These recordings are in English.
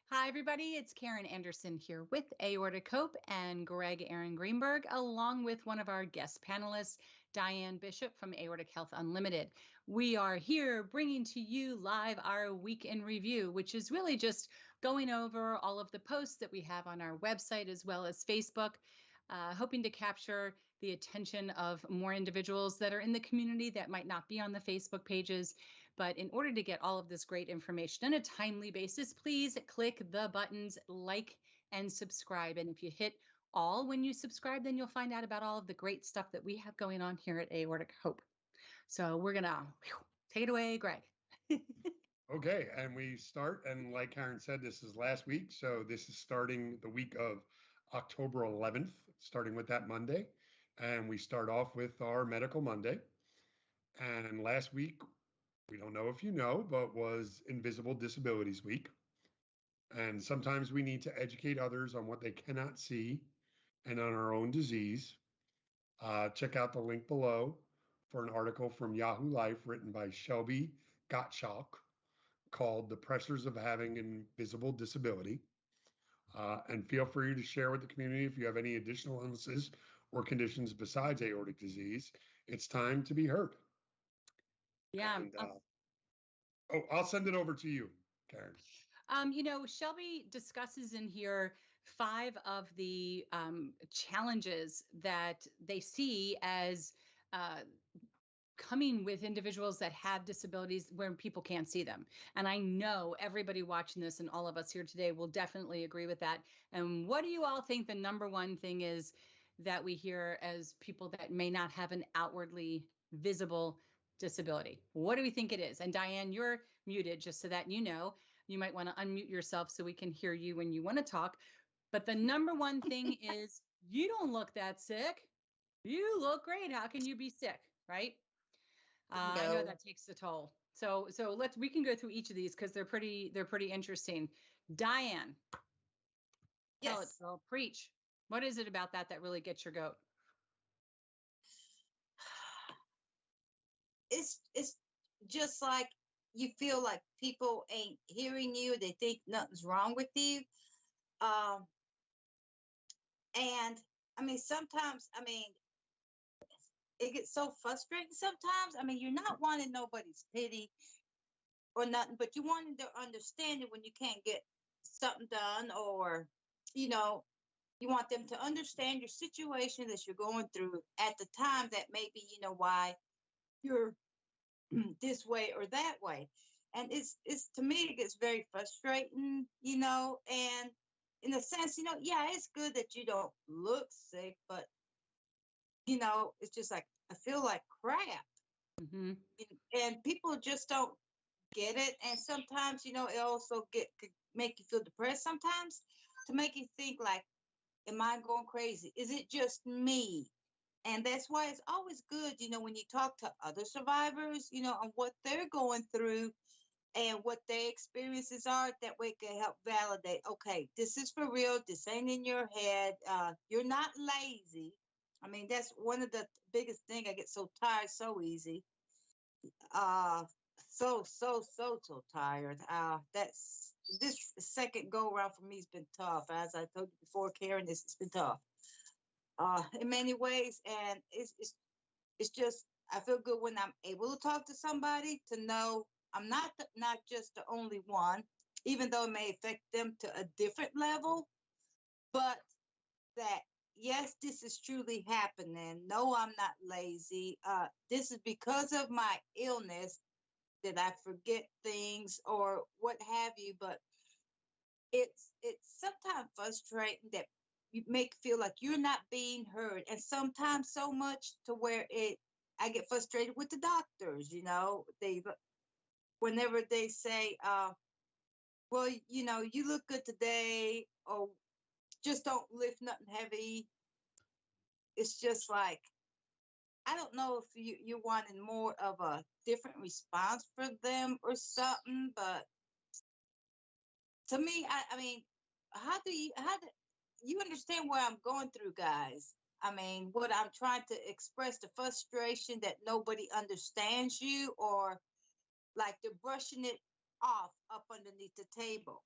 Hi, everybody. It's Karen Anderson here with Aortichope and Greg Aaron Greenberg, along with one of our guest panelists, Diane Bishop from Aortic Health Unlimited. We are here bringing to you live our week in review, which is really just going over all of the posts that we have on our website as well as Facebook, hoping to capture the attention of more individuals that are in the community that might not be on the Facebook pages. But in order to get all of this great information on a timely basis, please click the buttons like and subscribe. And if you hit all when you subscribe, then you'll find out about all of the great stuff that we have going on here at Aortic Hope. So we're going to take it away, Greg. Okay, and we start, and like Karen said, this is last week. So this is starting the week of October 11th, starting with that Monday. And we start off with our Medical Monday. And last week, we don't know if you know, but was Invisible Disabilities Week. And sometimes we need to educate others on what they cannot see and on our own disease. Check out the link below for an article from Yahoo Life written by Shelby Gottschalk called The Pressures of Having Invisible Disability. And feel free to share with the community if you have any additional illnesses or conditions besides aortic disease. It's time to be heard. Yeah. And, I'll send it over to you, Karen. Shelby discusses in here 5 of the challenges that they see as coming with individuals that have disabilities where people can't see them. And I know everybody watching this and all of us here today will definitely agree with that. And what do you all think the number one thing is that we hear as people that may not have an outwardly visible disability? What do we think it is? And Diane, you're muted just so that you know. You might want to unmute yourself so we can hear you when you want to talk. But the number one thing is you don't look that sick. You look great. How can you be sick? Right? I know No. that takes a toll. So we can go through each of these because they're pretty interesting. Diane, tell it, Yes. girl, preach. What is it about that really gets your goat? It's just like you feel like people ain't hearing you. They think nothing's wrong with you. And I mean, sometimes, it gets so frustrating sometimes. I mean, you're not wanting nobody's pity or nothing, but you wanting their understanding when you can't get something done, or, you know, you want them to understand your situation that you're going through at the time, that maybe, why you're this way or that way. And it's to me, it gets very frustrating, and in a sense, yeah, it's good that you don't look sick, but it's just like I feel like crap. Mm-hmm. And people just don't get it. And sometimes, it also could make you feel depressed sometimes, to make you think like, am I going crazy? Is it just me? And that's why it's always good, when you talk to other survivors, on what they're going through and what their experiences are. That way it can help validate, okay, this is for real. This ain't in your head. You're not lazy. I mean, that's one of the biggest thing. I get so tired so easy. So tired. That's this second go around for me has been tough. As I told you before, Karen, it's been tough. In many ways, and it's just I feel good when I'm able to talk to somebody, to know I'm not just the only one, even though it may affect them to a different level, but that yes, this is truly happening. No, I'm not lazy. This is because of my illness that I forget things or what have you, but it's sometimes frustrating that you make feel like you're not being heard, and sometimes so much to where I get frustrated with the doctors. They whenever they say, well, you look good today, or just don't lift nothing heavy. It's just like, I don't know if you're wanting more of a different response for them or something, but to me, I mean, how do you understand where I'm going through, guys? I mean, what I'm trying to express, the frustration that nobody understands you, or like they're brushing it off up underneath the table.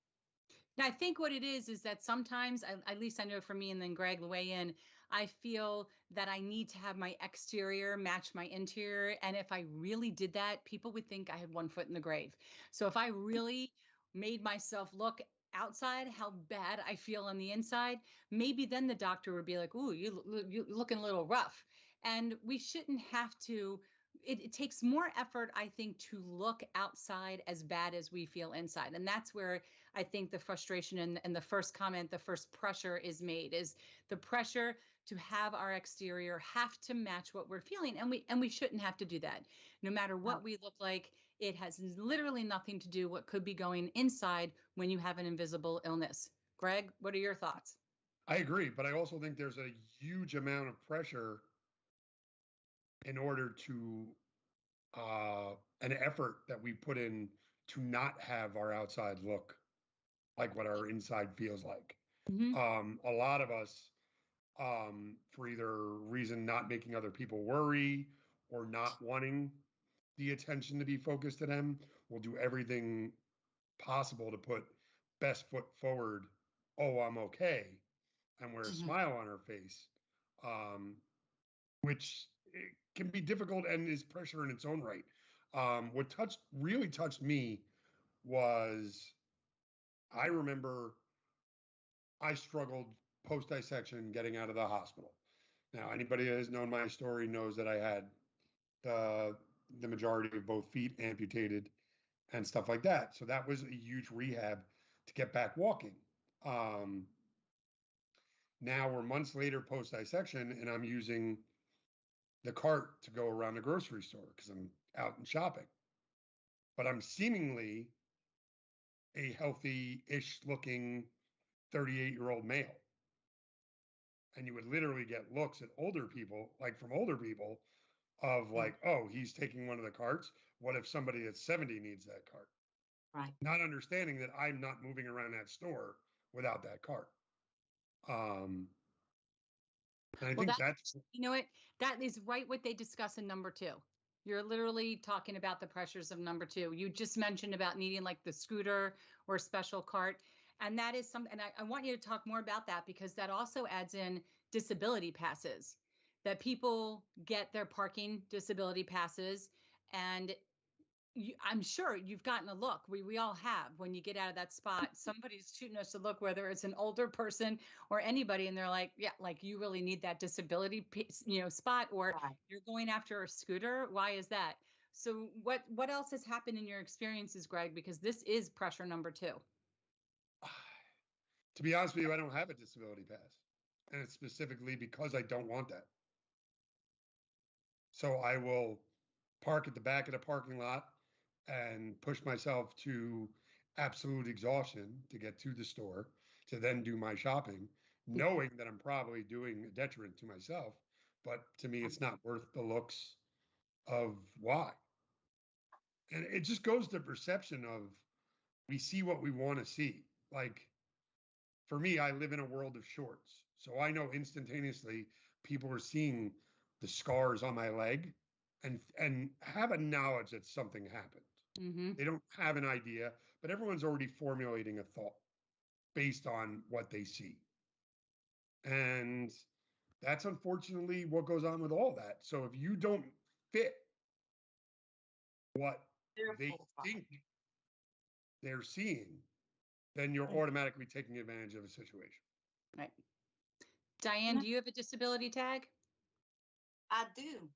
I think what it is that sometimes, at least I know for me, and then Greg weigh in, I feel that I need to have my exterior match my interior. And if I really did that, people would think I had one foot in the grave. So if I really made myself look outside how bad I feel on the inside, maybe then the doctor would be like, "Ooh, you're looking a little rough." And we shouldn't have to. It takes more effort, I think, to look outside as bad as we feel inside. And that's where I think the frustration and the first comment, the first pressure is made, is the pressure to have our exterior have to match what we're feeling. And we shouldn't have to do that. No matter what we look like, it has literally nothing to do what could be going inside when you have an invisible illness. Greg, what are your thoughts? I agree, but I also think there's a huge amount of pressure in order to an effort that we put in to not have our outside look like what our inside feels like. Mm-hmm. A lot of us, for either reason not making other people worry or not wanting the attention to be focused to them, will do everything possible to put best foot forward. Oh, I'm okay, and wear a Mm-hmm. smile on our face, which can be difficult and is pressure in its own right. What really touched me was, I remember I struggled post dissection getting out of the hospital. Now, anybody that has known my story knows that I had the majority of both feet amputated and stuff like that. So that was a huge rehab to get back walking. Um, Now we're months later post dissection, and I'm using the cart to go around the grocery store because I'm out and shopping. But I'm seemingly a healthy-ish looking 38-year-old male. And you would literally get looks at older people, like from older people, of like, oh, he's taking one of the carts. What if somebody at 70 needs that cart? Right. Not understanding that I'm not moving around that store without that cart. And I Well, think that, that's, you know what, that is right what they discuss in number 2. You're literally talking about the pressures of number 2. You just mentioned about needing like the scooter or special cart. And that is something, and I want you to talk more about that, because that also adds in disability passes, that people get their parking disability passes. And I'm sure you've gotten a look. We all have. When you get out of that spot, somebody's shooting us a look, whether it's an older person or anybody, and they're like, "Yeah, like you really need that disability, spot," or Right. "You're going after a scooter. Why is that?" So, what else has happened in your experiences, Greg? Because this is pressure number 2. to be honest with you, I don't have a disability pass. And it's specifically because I don't want that. So I will park at the back of the parking lot and push myself to absolute exhaustion to get to the store to then do my shopping, knowing that I'm probably doing a detriment to myself. But to me, it's not worth the looks of why. And it just goes to perception of, we see what we want to see. Like, for me, I live in a world of shorts. So I know instantaneously people are seeing the scars on my leg and have a knowledge that something happened. Mm-hmm. They don't have an idea, but everyone's already formulating a thought based on what they see. And that's unfortunately what goes on with all that. So if you don't fit what they think they're seeing, then you're automatically taking advantage of a situation. Right. Diane, do you have a disability tag? I do.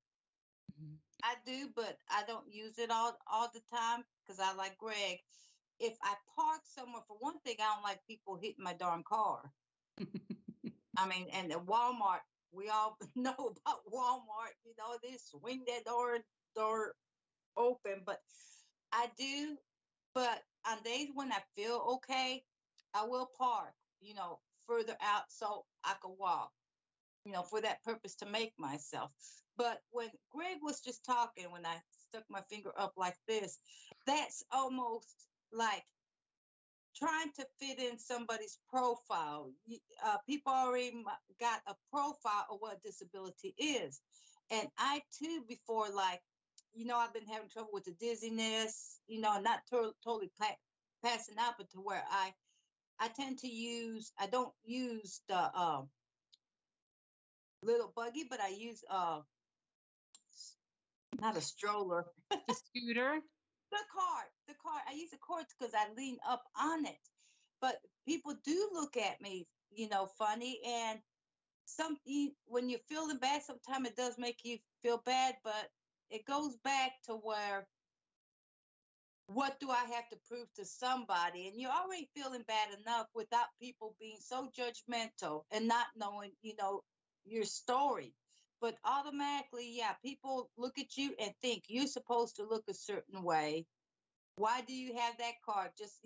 I do, but I don't use it all the time because I like Greg. If I park somewhere, for one thing, I don't like people hitting my darn car. I mean, and at Walmart, we all know about Walmart. They swing that door open. But I do. But on days when I feel okay, I will park, further out so I can walk, for that purpose to make myself. But when Greg was just talking, when I stuck my finger up like this, that's almost like trying to fit in somebody's profile. People already got a profile of what disability is. And I too, before, like, I've been having trouble with the dizziness, not totally passing out, but to where I I tend to use, I don't use the little buggy, but I use not a stroller, The scooter. the cart. I use a cart because I lean up on it. But people do look at me, funny. And when you're feeling bad, sometimes it does make you feel bad, but it goes back to where, what do I have to prove to somebody? And you're already feeling bad enough without people being so judgmental and not knowing, your story. But automatically, yeah, people look at you and think you're supposed to look a certain way. Why do you have that card? Just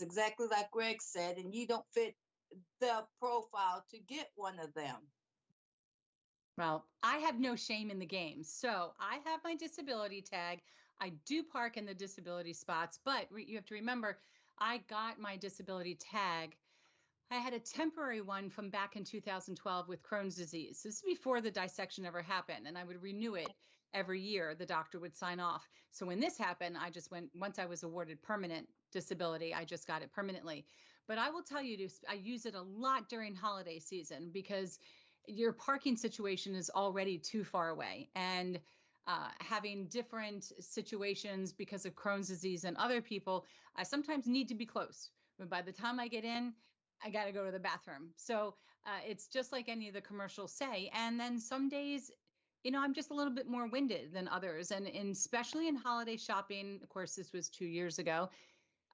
exactly like Greg said, and you don't fit the profile to get one of them. Well, I have no shame in the game. So I have my disability tag. I do park in the disability spots, but you have to remember, I got my disability tag. I had a temporary one from back in 2012 with Crohn's disease. This is before the dissection ever happened, and I would renew it every year. The doctor would sign off. So when this happened, I just went, once I was awarded permanent disability, I just got it permanently. But I will tell you, I use it a lot during holiday season because your parking situation is already too far away. And having different situations because of Crohn's disease and other people, I sometimes need to be close. But by the time I get in, I got to go to the bathroom. So it's just like any of the commercials say. And then some days, I'm just a little bit more winded than others. And especially in holiday shopping, of course, this was 2 years ago.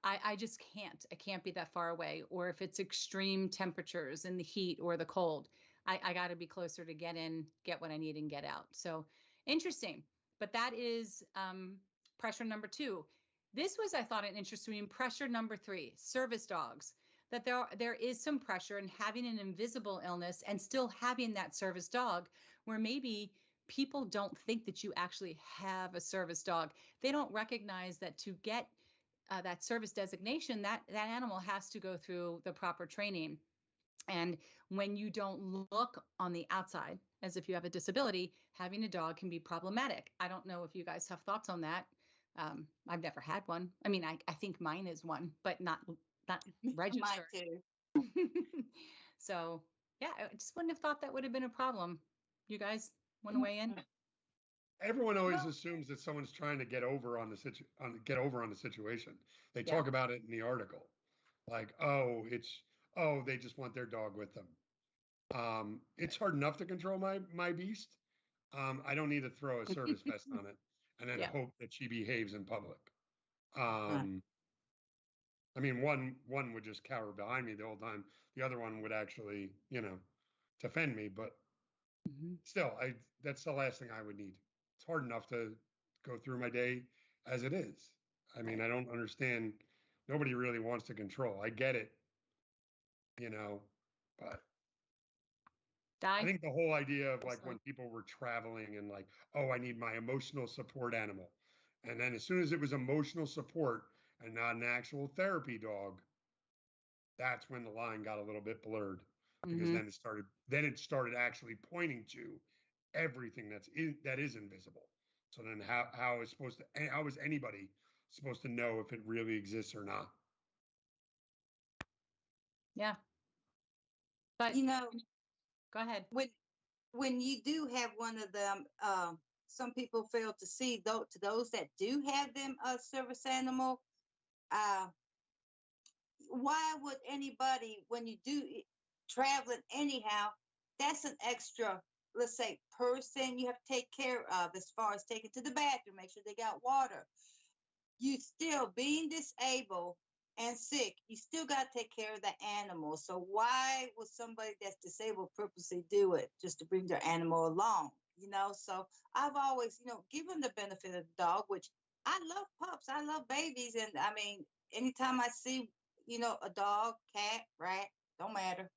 I just can't. I can't be that far away. Or if it's extreme temperatures in the heat or the cold, I got to be closer to get in, get what I need, and get out. So interesting. But that is pressure number 2. This was, I thought, an interesting pressure number 3, service dogs. That there is some pressure in having an invisible illness and still having that service dog, where maybe people don't think that you actually have a service dog. They don't recognize that to get that service designation, that animal has to go through the proper training. And when you don't look on the outside as if you have a disability, having a dog can be problematic. I don't know if you guys have thoughts on that. I've never had one. I mean, I think mine is one, but not registered. Mine too. So yeah, I just wouldn't have thought that would have been a problem. You guys want to weigh in? Everyone always Well, assumes that someone's trying to get over on the situation. They Yeah. talk about it in the article, like, they just want their dog with them. It's hard enough to control my beast. I don't need to throw a service vest on it and then Yeah. hope that she behaves in public. right. I mean, one would just cower behind me the whole time. The other one would actually, defend me. But Mhm. still, that's the last thing I would need. It's hard enough to go through my day as it is. I mean, Right. I don't understand. Nobody really wants to control. I get it, you know, but I Die. think the whole idea of like So, when people were traveling and like, oh, I need my emotional support animal. And then as soon as it was emotional support and not an actual therapy dog, that's when the line got a little bit blurred because mhm. then it started actually pointing to everything that is invisible. So then how is anybody supposed to know if it really exists or not? Yeah. But You know, go ahead. when you do have one of them, some people fail to see, though, to those that do have them a service animal, uh, why would anybody, when you do traveling anyhow, that's an extra, let's say, person you have to take care of as far as taking to the bathroom, make sure they got water. You still being disabled and sick, you still got to take care of the animal. So why would somebody that's disabled purposely do it just to bring their animal along? So I've always, given the benefit of the dog, which I love pups, I love babies, and I mean, anytime I see, a dog, cat, rat, don't matter.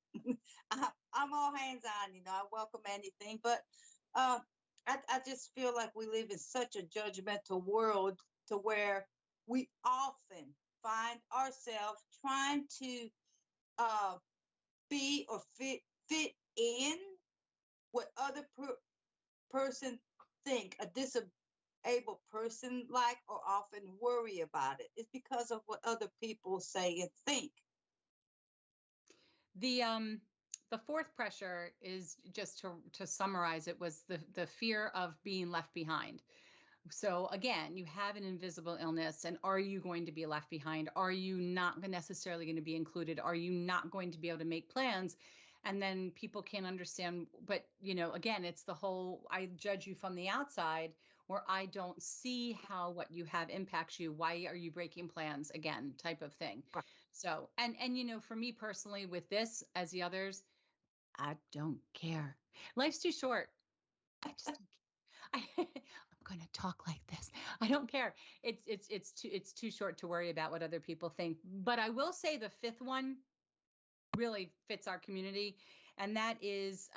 I'm all hands on. I welcome anything, but uh, I just feel like we live in such a judgmental world to where we often find ourselves trying to uh, be or fit in what other person think a disabled person like, or often worry about it. It's because of what other people say and think. The fourth pressure is, just to summarize it, was the fear of being left behind. So again, you have an invisible illness, and are you going to be left behind? Are you not necessarily going to be included? Are you not going to be able to make plans? And then people can't understand. But, again, it's the whole, I judge you from the outside, or I don't see how what you have impacts you. Why are you breaking plans again, type of thing. Right. So, and for me personally, with this, as the others, I don't care. Life's too short. I just don't care. I'm going to talk like this. I don't care. It's too short to worry about what other people think. But I will say the fifth one really fits our community, and that is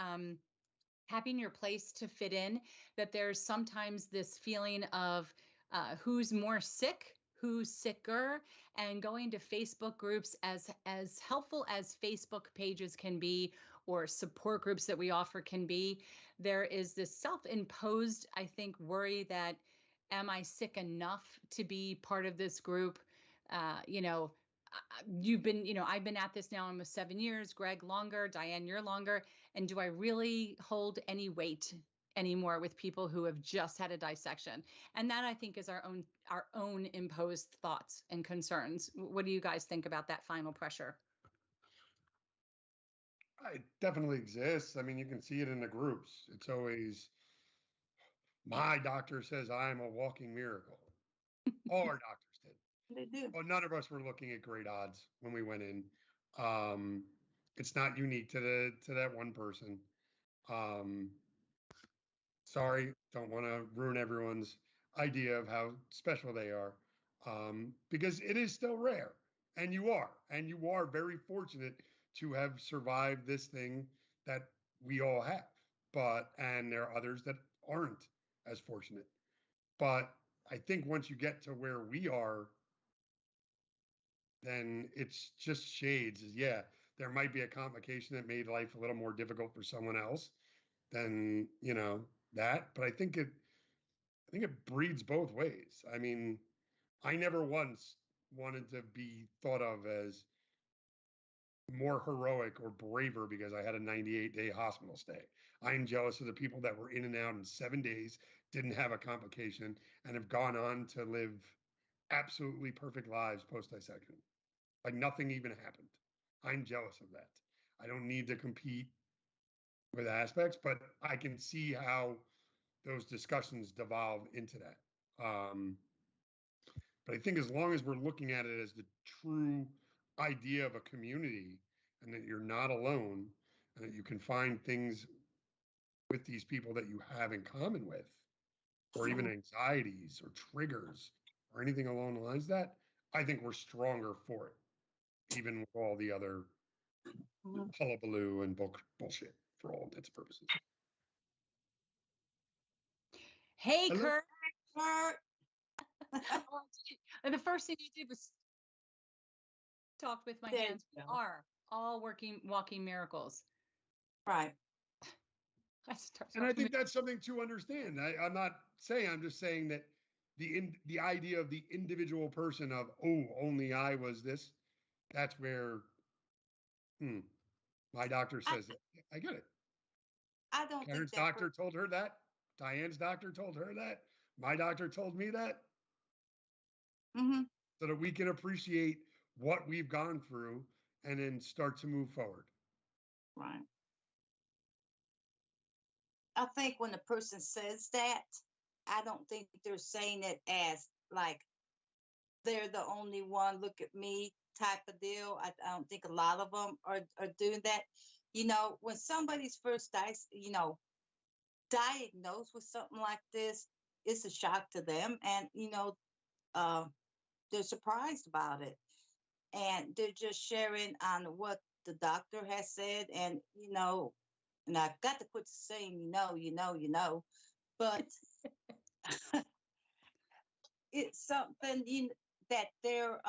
having your place to fit in. That there's sometimes this feeling of who's more sick, who's sicker, and going to Facebook groups, as helpful as Facebook pages can be, or support groups that we offer can be. There is this self-imposed, I think, worry that, am I sick enough to be part of this group? You've been, I've been at this now almost 7 years, Greg longer, Diane, you're longer. And do I really hold any weight anymore with people who have just had a dissection? And that, I think, is our own imposed thoughts and concerns. What do you guys think about that final pressure? It definitely exists. I mean, you can see it in the groups. It's always, my doctor says I'm a walking miracle. All our doctors did. They do. Well, none of us were looking at great odds when we went in. It's not unique to that one person. Sorry, don't want to ruin everyone's idea of how special they are, because it is still rare, and you are very fortunate to have survived this thing that we all have. And there are others that aren't as fortunate. But I think once you get to where we are, then it's just shades. Yeah, there might be a complication that made life a little more difficult for someone else than, that. But I think it breeds both ways. I mean, I never once wanted to be thought of as more heroic or braver because I had a 98-day hospital stay. I am jealous of the people that were in and out in 7 days, didn't have a complication, and have gone on to live absolutely perfect lives post-dissection. Like nothing even happened. I'm jealous of that. I don't need to compete with aspects, but I can see how those discussions devolve into that. But I think as long as we're looking at it as the true idea of a community, and that you're not alone, and that you can find things with these people that you have in common with, or even anxieties or triggers or anything along the lines of that, I think we're stronger for it, even with all the other hullabaloo and bullshit for all intents and purposes. Hey, Hello? Kurt. Kurt. And the first thing you did was talk with my There hands. you We go. are all walking miracles. Right. And I think that's something to understand. I'm not saying, I'm just saying that the idea of the individual person of, oh, only I was this, that's where my doctor says that. I get it. I don't Karen's think that doctor told her that. Diane's doctor told her that. My doctor told me that. So that we can appreciate what we've gone through and then start to move forward. Right. I think when a person says that, I don't think they're saying it as like they're the only one, look at me type of deal. I don't think a lot of them are doing that. When somebody's first diagnosed with something like this, it's a shock to them. And, they're surprised about it. And they're just sharing on what the doctor has said. And, and I've got to quit saying, but it's something that they're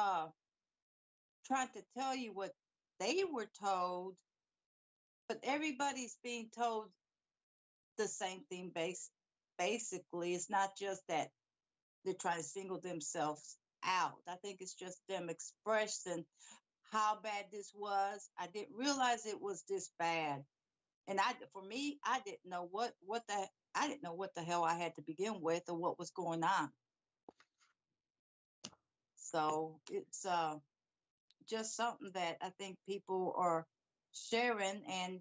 trying to tell you what they were told, but everybody's being told the same thing. Basically, it's not just that they're trying to single themselves out. I think it's just them expressing how bad this was. I didn't realize it was this bad. And for me, I didn't know I didn't know what the hell I had to begin with or what was going on. So it's just something that I think people are sharing, and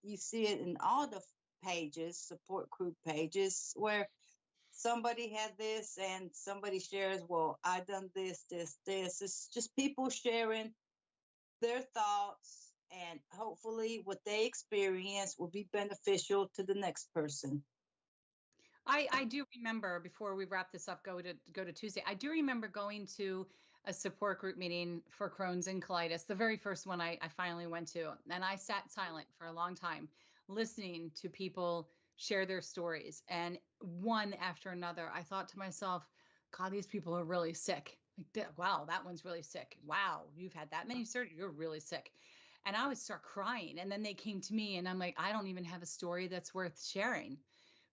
you see it in all the pages, support group pages, where somebody had this and somebody shares, well, I done this. It's just people sharing their thoughts, and hopefully what they experience will be beneficial to the next person. I do remember, before we wrap this up, go to Tuesday. I do remember going to a support group meeting for Crohn's and colitis, the very first one I finally went to, and I sat silent for a long time, listening to people share their stories, and one after another. I thought to myself, God, these people are really sick. Like, wow, that one's really sick. Wow, you've had that many surgeries. You're really sick. And I would start crying, and then they came to me, and I'm like, I don't even have a story that's worth sharing,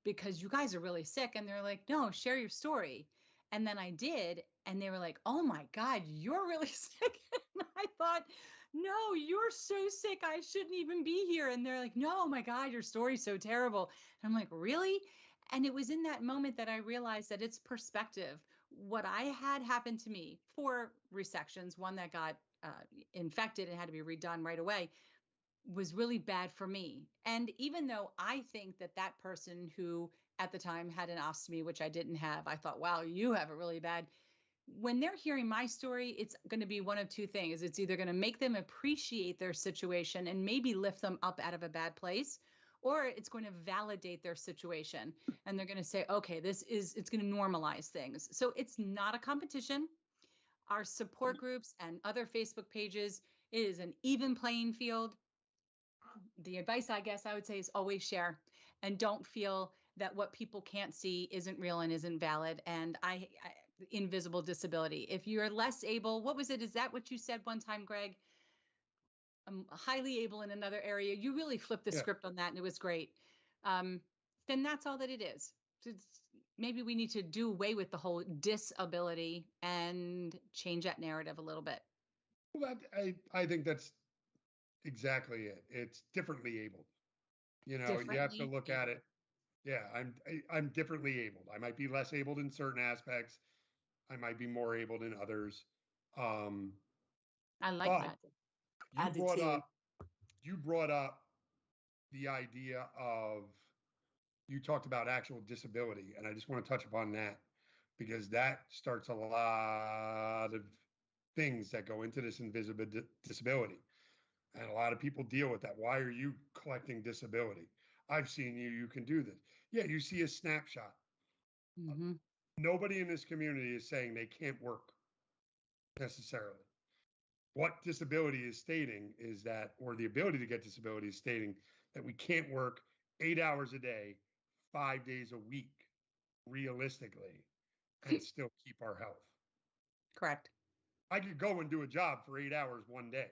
because you guys are really sick. And they're like, no, share your story. And then I did. And they were like, oh my God, you're really sick. And I thought, no, you're so sick. I shouldn't even be here. And they're like, no, my God, your story's so terrible. And I'm like, really? And it was in that moment that I realized that it's perspective. What I had happened to me, 4 resections, one that got infected and had to be redone right away, was really bad for me. And even though I think that that person who at the time had an ostomy, which I didn't have, I thought, wow, you have it really bad. When they're hearing my story, it's going to be one of two things. It's either going to make them appreciate their situation and maybe lift them up out of a bad place, or it's going to validate their situation. And they're going to say, okay, it's going to normalize things. So it's not a competition. Our support groups and other Facebook pages is an even playing field. The advice, I guess I would say, is always share, and don't feel that what people can't see isn't real and isn't valid. And invisible disability. If you're less able, what was it? Is that what you said one time, Greg? Highly able in another area. You really flipped the script on that, and it was great. Then that's all that it is. Maybe we need to do away with the whole disability and change that narrative a little bit. Well, I think that's exactly it. It's differently abled. You have to look at it. Yeah, I'm differently abled. I might be less abled in certain aspects. I might be more abled in others. I like that. You brought up the idea of, you talked about actual disability, and I just want to touch upon that, because that starts a lot of things that go into this invisible disability. And a lot of people deal with that. Why are you collecting disability? I've seen you can do this. Yeah, you see a snapshot. Mm-hmm. Nobody in this community is saying they can't work necessarily. What disability is stating is that, or the ability to get disability is stating that we can't work 8 hours a day, 5 days a week, realistically, and still keep our health. Correct. I could go and do a job for 8 hours one day,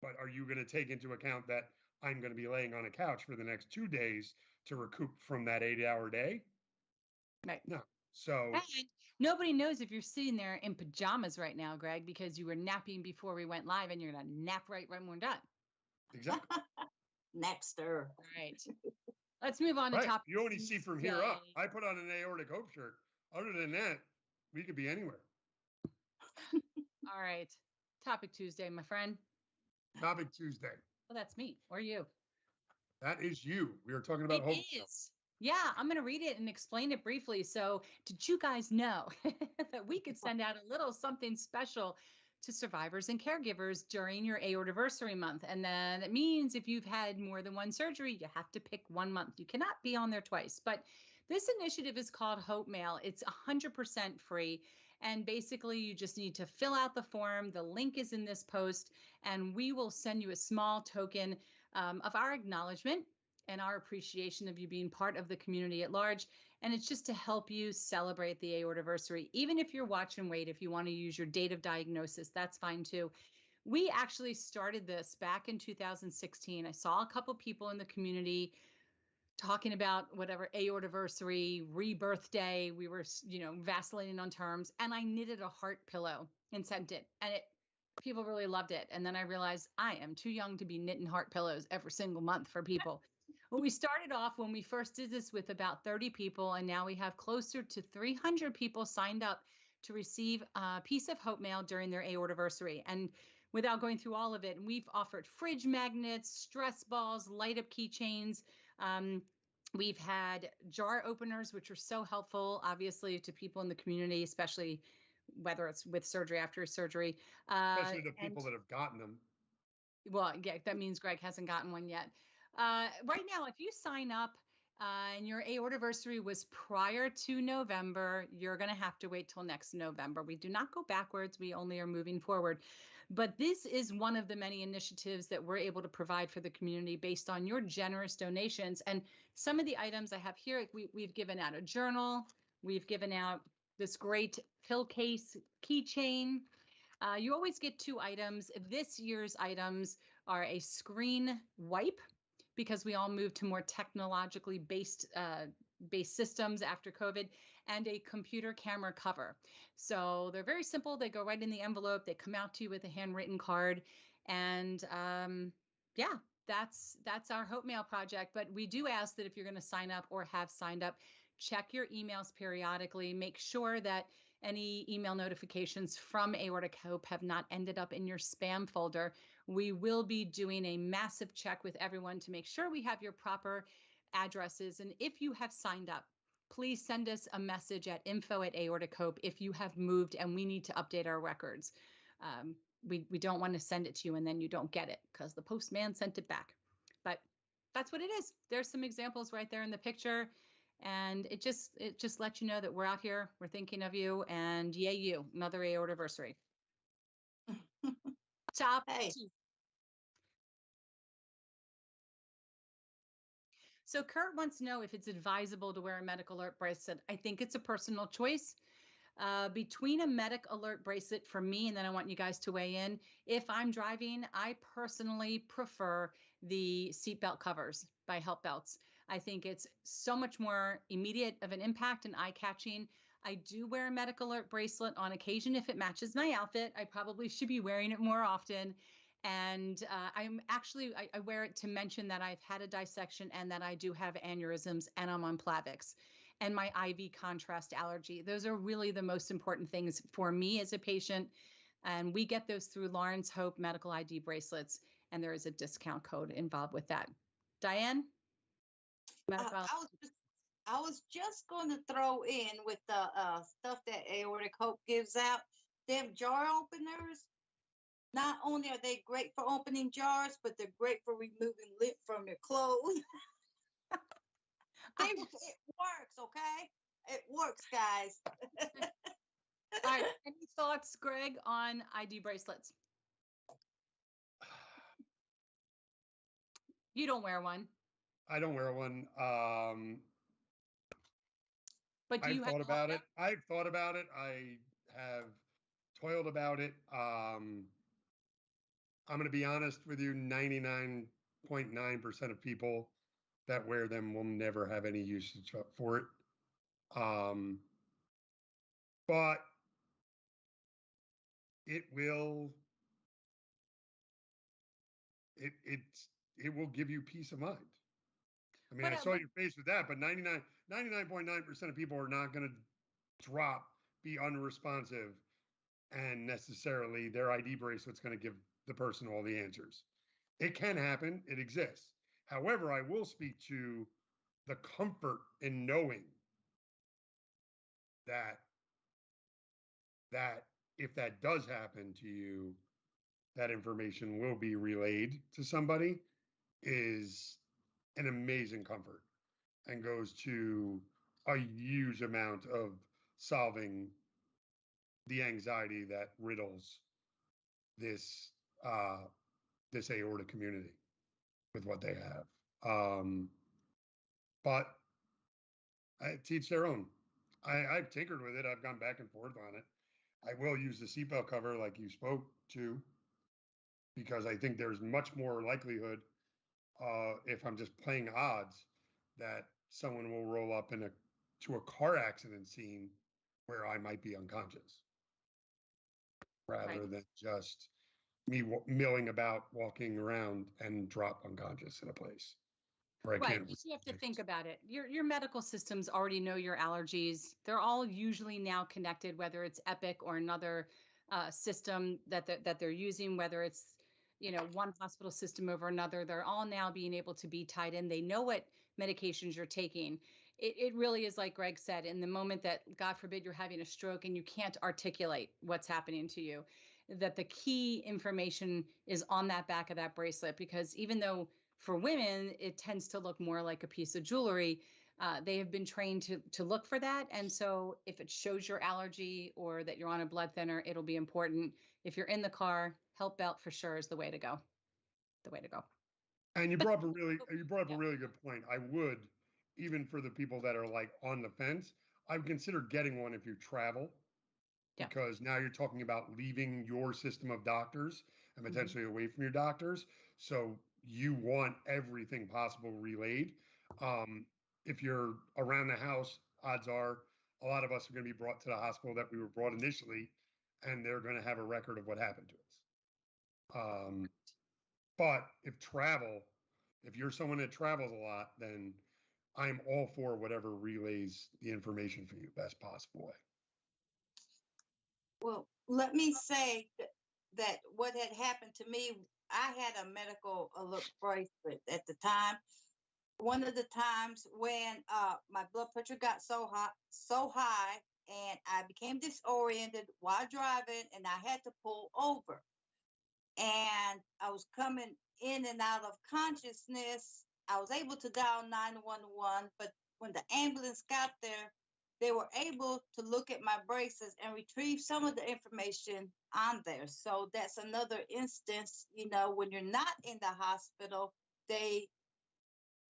but are you going to take into account that I'm going to be laying on a couch for the next 2 days to recoup from that 8-hour day? Right. No. So and nobody knows if you're sitting there in pajamas right now, Greg, because you were napping before we went live, and you're going to nap right when we're done. Exactly. Napster. Right. Let's move on to topic. You only see from here up. I put on an aortic hope shirt. Other than that, we could be anywhere. All right. Topic Tuesday, my friend. Topic Tuesday. Well, that's me or you. That is you. We are talking about hope. It is. Yeah, I'm going to read it and explain it briefly. So, did you guys know that we could send out a little something special to survivors and caregivers during your aortiversary month? And then it means if you've had more than one surgery, you have to pick one month. You cannot be on there twice. But this initiative is called Hope Mail. It's 100% free. And basically, you just need to fill out the form. The link is in this post, and we will send you a small token of our acknowledgement and our appreciation of you being part of the community at large. And it's just to help you celebrate the aortiversary. Even if you're watch and wait, if you want to use your date of diagnosis, that's fine too. We actually started this back in 2016. I saw a couple people in the community talking about whatever aortiversary, rebirth day. We were, vacillating on terms, and I knitted a heart pillow and sent it. And People really loved it. And then I realized I am too young to be knitting heart pillows every single month for people. Well, we started off when we first did this with about 30 people, and now we have closer to 300 people signed up to receive a piece of hope mail during their aortiversary. And without going through all of it, we've offered fridge magnets, stress balls, light up keychains. We've had jar openers, which are so helpful, obviously, to people in the community, especially whether it's with surgery, after surgery. Especially the people that have gotten them. Well, yeah, that means Greg hasn't gotten one yet. Right now, if you sign up and your aortiversary was prior to November, you're going to have to wait till next November. We do not go backwards. We only are moving forward. But this is one of the many initiatives that we're able to provide for the community based on your generous donations. And some of the items I have here, we've given out a journal. We've given out this great pill case keychain. You always get 2 items. This year's items are a screen wipe, because we all moved to more technologically based systems after COVID, and a computer camera cover. So they're very simple. They go right in the envelope. They come out to you with a handwritten card. And yeah, that's our Hope Mail project. But we do ask that if you're going to sign up or have signed up, check your emails periodically. Make sure that any email notifications from Aortic Hope have not ended up in your spam folder. We will be doing a massive check with everyone to make sure we have your proper addresses. And if you have signed up, please send us a message at info@aortichope if you have moved and we need to update our records. We don't want to send it to you and then you don't get it because the postman sent it back. But that's what it is. There's some examples right there in the picture. And it just lets you know that we're out here, we're thinking of you, and yay you, another aortiversary. Top Hey. 2. So Kurt wants to know if it's advisable to wear a medical alert bracelet. I think it's a personal choice. Between a medic alert bracelet for me, and then I want you guys to weigh in. If I'm driving, I personally prefer the seatbelt covers by Help Belts. I think it's so much more immediate of an impact and eye-catching. I do wear a medic alert bracelet on occasion if it matches my outfit. I probably should be wearing it more often. And I wear it to mention that I've had a dissection and that I do have aneurysms and I'm on Plavix and my IV contrast allergy. Those are really the most important things for me as a patient. And we get those through Lawrence Hope Medical ID bracelets, and there is a discount code involved with that. Diane? I was just going to throw in with the stuff that Aortic Hope gives out, them jar openers. Not only are they great for opening jars, but they're great for removing lint from your clothes. It works, okay? It works, guys. All right. Any thoughts, Greg, on ID bracelets? You don't wear one. I don't wear one. But I've thought about it. I have toiled about it. I'm going to be honest with you, 99.9% of people that wear them will never have any usage for it. But it will give you peace of mind. I mean, I saw your face with that, but 99.9% of people are not going to be unresponsive, and necessarily their ID bracelet's going to give the person all the answers. It can happen. It exists. However, I will speak to the comfort in knowing that if that does happen to you, that information will be relayed to somebody is an amazing comfort and goes to a huge amount of solving the anxiety that riddles this aortic community with what they have. But to each their own. I've tinkered with it. I've gone back and forth on it. I will use the seatbelt cover like you spoke to, because I think there's much more likelihood if I'm just playing odds that someone will roll up to a car accident scene where I might be unconscious, rather than just me milling about, walking around, and drop unconscious in a place where I Right. can't. You have to think about it. Your medical systems already know your allergies. They're all usually now connected, whether it's Epic or another system that they're using, whether it's one hospital system over another. They're all now being able to be tied in. They know what medications you're taking. It really is like Greg said, in the moment that, God forbid, you're having a stroke and you can't articulate what's happening to you, that the key information is on that back of that bracelet, because even though for women, it tends to look more like a piece of jewelry. They have been trained to look for that. And so if it shows your allergy or that you're on a blood thinner, it'll be important. If you're in the car, help belt for sure is the way to go. The way to go. And you brought up a Yeah. really good point. I would, even for the people that are like on the fence, I would consider getting one if you travel, Yeah. because now you're talking about leaving your system of doctors and potentially away from your doctors. So you want everything possible relayed. If you're around the house, odds are a lot of us are going to be brought to the hospital that we were brought initially, and they're going to have a record of what happened to us. But if you're someone that travels a lot, then I'm all for whatever relays the information for you best possible way. Well, let me say that what had happened to me, I had a medical alert bracelet at the time. One of the times when my blood pressure got so high, and I became disoriented while driving, and I had to pull over. And I was coming in and out of consciousness. I was able to dial 911, but when the ambulance got there, they were able to look at my braces and retrieve some of the information on there. So that's another instance, when you're not in the hospital, they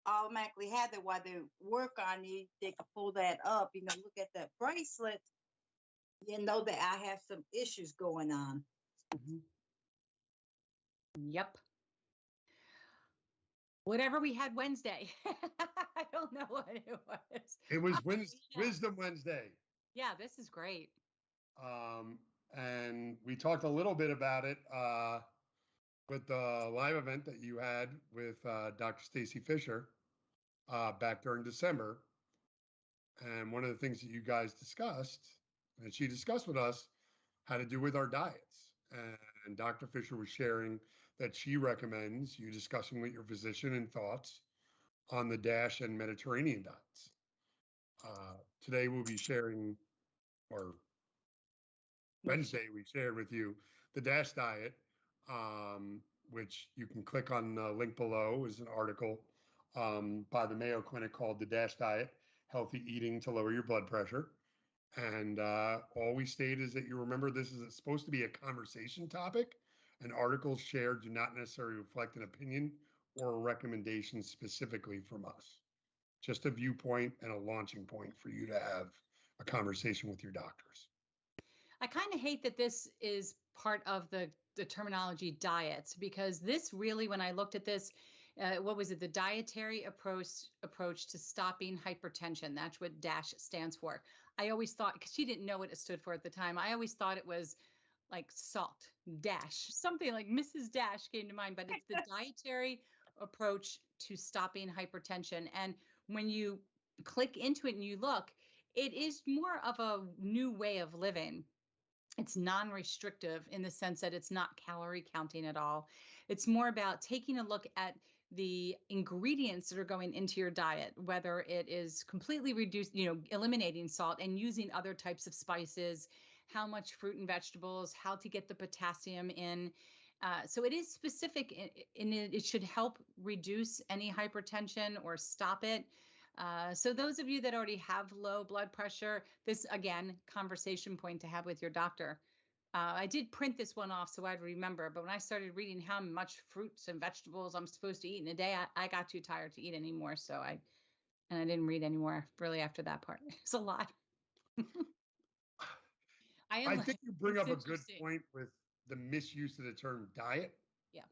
automatically have it while they work on you. They can pull that up, look at that bracelet, know that I have some issues going on. Mm-hmm. Yep. Whatever we had Wednesday. I don't know what it was. It was Wisdom Wednesday. Yeah, this is great. And we talked a little bit about it with the live event that you had with Dr. Stacy Fisher back during December. And one of the things that you guys discussed, and she discussed with us, had to do with our diets. And Dr. Fisher was sharing that she recommends you discussing with your physician and thoughts on the DASH and Mediterranean diets. Today we'll be sharing, or Wednesday we shared with you the DASH diet, which you can click on the link below. Is an article by the Mayo Clinic called "The DASH Diet: Healthy Eating to Lower Your Blood Pressure." And all we state is that you remember this is supposed to be a conversation topic, and articles shared do not necessarily reflect an opinion or a recommendation specifically from us. Just a viewpoint and a launching point for you to have a conversation with your doctors. I kind of hate that this is part of the terminology diets, because this really, when I looked at this, what was it? The dietary approach to stopping hypertension. That's what DASH stands for. I always thought, because she didn't know what it stood for at the time, I always thought it was like salt, dash, something like Mrs. Dash came to mind, but it's the dietary approach to stopping hypertension. And when you click into it and you look, it is more of a new way of living. It's non-restrictive in the sense that it's not calorie counting at all. It's more about taking a look at the ingredients that are going into your diet, whether it is completely reduced, eliminating salt and using other types of spices, how much fruit and vegetables, how to get the potassium in. So it is specific, and it should help reduce any hypertension or stop it. So those of you that already have low blood pressure, this, again, conversation point to have with your doctor. I did print this one off so I'd remember, but when I started reading how much fruits and vegetables I'm supposed to eat in a day, I got too tired to eat anymore. So I didn't read anymore really after that part. It's a lot. I think you bring up a good point with the misuse of the term diet. Yeah.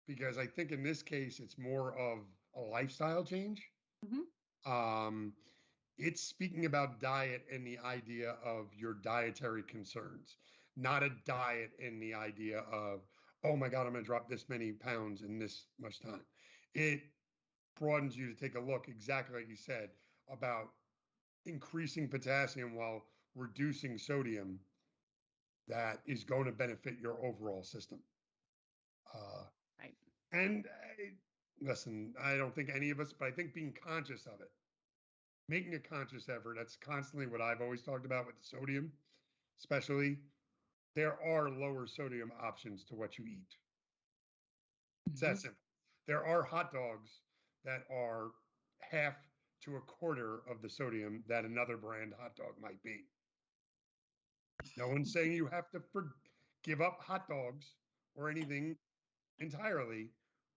Because I think in this case, it's more of a lifestyle change. Mm-hmm. It's speaking about diet and the idea of your dietary concerns, not a diet in the idea of, oh my God, I'm going to drop this many pounds in this much time. It broadens you to take a look, exactly like you said, about increasing potassium while reducing sodium that is going to benefit your overall system. Right. And listen, I don't think any of us, but I think being conscious of it, making a conscious effort, that's constantly what I've always talked about with the sodium, especially. There are lower sodium options to what you eat. It's that simple. There are hot dogs that are half to a quarter of the sodium that another brand hot dog might be. No one's saying you have to give up hot dogs or anything entirely,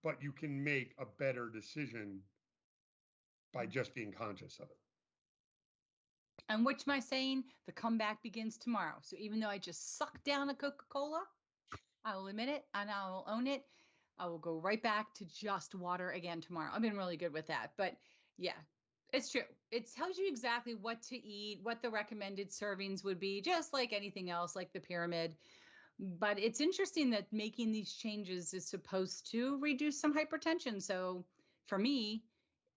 but you can make a better decision by just being conscious of it. And which am I saying? The comeback begins tomorrow. So even though I just sucked down a Coca-Cola, I will admit it and I will own it. I will go right back to just water again tomorrow. I've been really good with that. But yeah, it's true. It tells you exactly what to eat, what the recommended servings would be, just like anything else, like the pyramid. But it's interesting that making these changes is supposed to reduce some hypertension. So for me,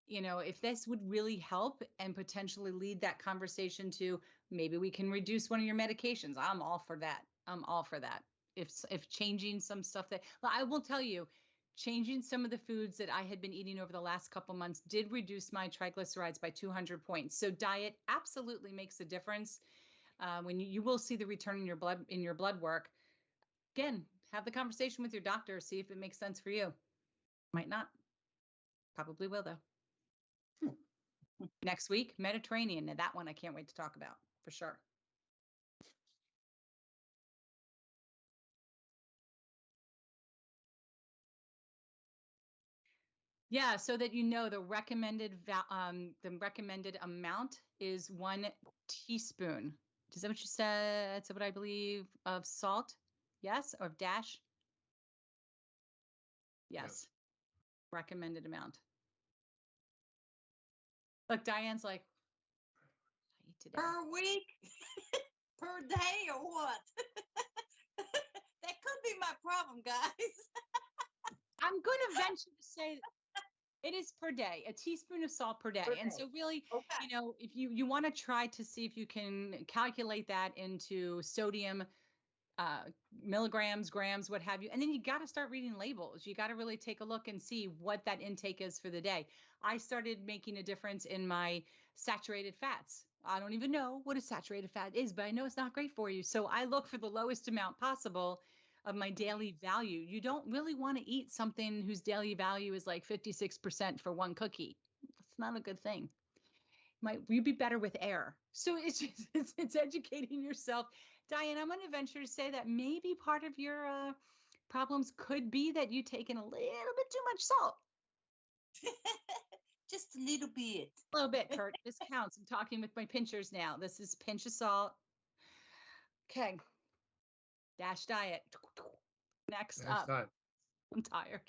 if this would really help and potentially lead that conversation to maybe we can reduce one of your medications, I'm all for that. I'm all for that. If changing some stuff that, well, I will tell you, changing some of the foods that I had been eating over the last couple months did reduce my triglycerides by 200 points. So diet absolutely makes a difference. When you will see the return in your blood work. Again, have the conversation with your doctor, see if it makes sense for you. Might not. Probably will though. Next week, Mediterranean. Now that one I can't wait to talk about for sure. Yeah, so that the recommended amount is 1 teaspoon. Is that what you said? That's what I believe of salt. Yes, or dash. Yes, recommended amount. Look, Diane's like, I eat today. Per week, per day, or what? That could be my problem, guys. I'm going to venture to say it is per day, a teaspoon of salt per day. And so really, okay. if you want to try to see if you can calculate that into sodium, milligrams, grams, what have you. And then you got to start reading labels. You got to really take a look and see what that intake is for the day. I started making a difference in my saturated fats. I don't even know what a saturated fat is, but I know it's not great for you. So I look for the lowest amount possible of my daily value. You don't really want to eat something whose daily value is like 56% for one cookie. It's not a good thing. You'd be better with air. So it's just, it's educating yourself. Diane, I'm going to venture to say that maybe part of your problems could be that you take in a little bit too much salt. Just a little bit. A little bit, Kurt. This counts. I'm talking with my pinchers now. This is pinch of salt. Okay. Dash diet. Next up. I'm tired.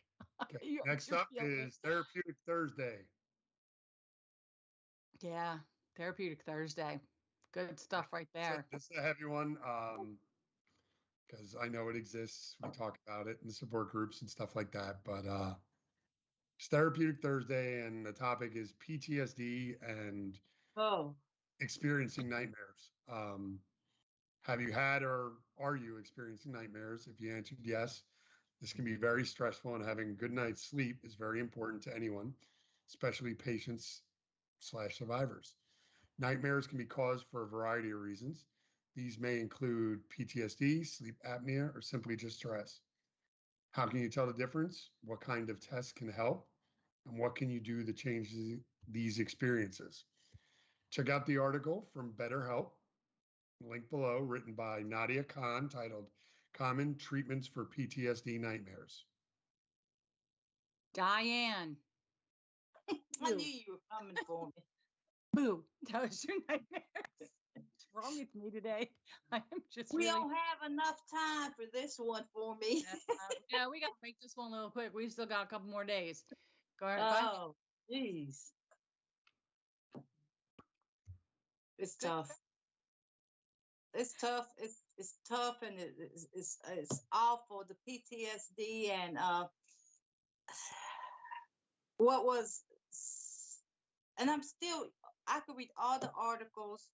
Okay. Next up is Therapeutic Thursday. Yeah, Therapeutic Thursday. Good stuff right there. This is a heavy one because I know it exists. We talk about it in the support groups and stuff like that. But it's Therapeutic Thursday, and the topic is PTSD and experiencing nightmares. Have you had or are you experiencing nightmares? If you answered yes, this can be very stressful, and having a good night's sleep is very important to anyone, especially patients/survivors. Nightmares can be caused for a variety of reasons. These may include PTSD, sleep apnea, or simply just stress. How can you tell the difference? What kind of tests can help? And what can you do to change these experiences? Check out the article from BetterHelp, link below, written by Nadia Khan, titled Common Treatments for PTSD Nightmares. Diane. I knew you were coming for me. Boo. That was your nightmares. What's wrong with me today? I am just We don't have enough time for this one for me. Yeah, we got to make this one a little quick. We've still got a couple more days. Go ahead. Oh, jeez. It's tough. It's tough. it's tough and it's awful. The PTSD and what was, and I could read all the articles.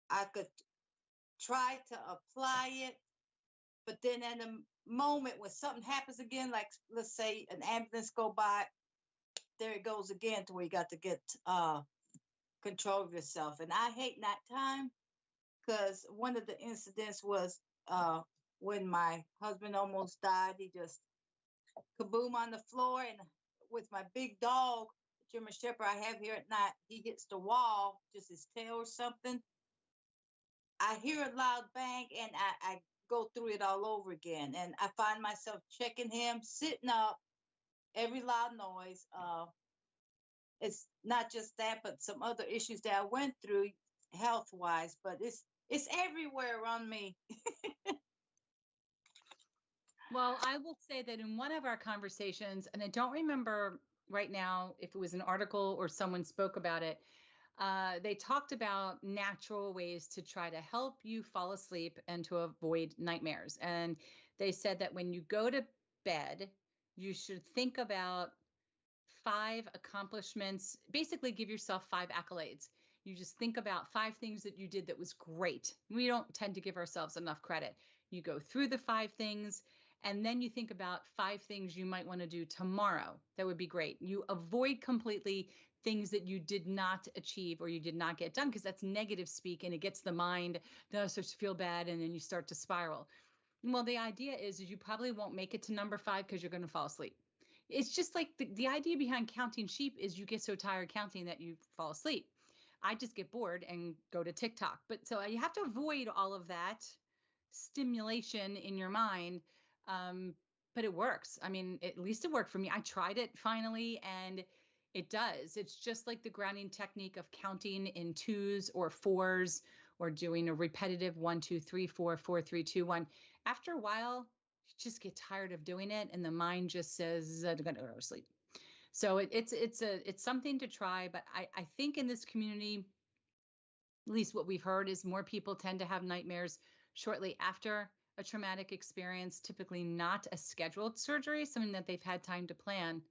I could try to apply it, but then in the moment when something happens again, like let's say an ambulance go by, there it goes again to where you got to get control of yourself. And I hate that time, because one of the incidents was when my husband almost died. He just kaboom on the floor, and with my big dog, German Shepherd I have here at night, he hits the wall, just his tail or something. I hear a loud bang, and I go through it all over again. And I find myself checking him, sitting up, every loud noise. It's not just that, but some other issues that I went through health-wise, but it's everywhere around me. Well, I will say that in one of our conversations, and I don't remember right now if it was an article or someone spoke about it, they talked about natural ways to try to help you fall asleep and to avoid nightmares. And they said that when you go to bed, you should think about 5 accomplishments, basically give yourself 5 accolades. You just think about 5 things that you did that was great. We don't tend to give ourselves enough credit. You go through the 5 things, and then you think about 5 things you might want to do tomorrow. That would be great. You avoid completely things that you did not achieve or you did not get done, because that's negative speak and it gets the mind, starts to feel bad, and then you start to spiral. Well, the idea is you probably won't make it to number 5 because you're going to fall asleep. It's just like the idea behind counting sheep is you get so tired counting that you fall asleep. I just get bored and go to TikTok. But so you have to avoid all of that stimulation in your mind. But it works. I mean, at least it worked for me. I tried it finally, and it does. It's just like the grounding technique of counting in 2s or 4s, or doing a repetitive 1, 2, 3, 4, 4, 3, 2, 1. After a while, you just get tired of doing it, and the mind just says, "I'm going to go to sleep." So it's something to try. But I think in this community, at least what we've heard, is more people tend to have nightmares shortly after a traumatic experience, typically not a scheduled surgery, something that they've had time to plan.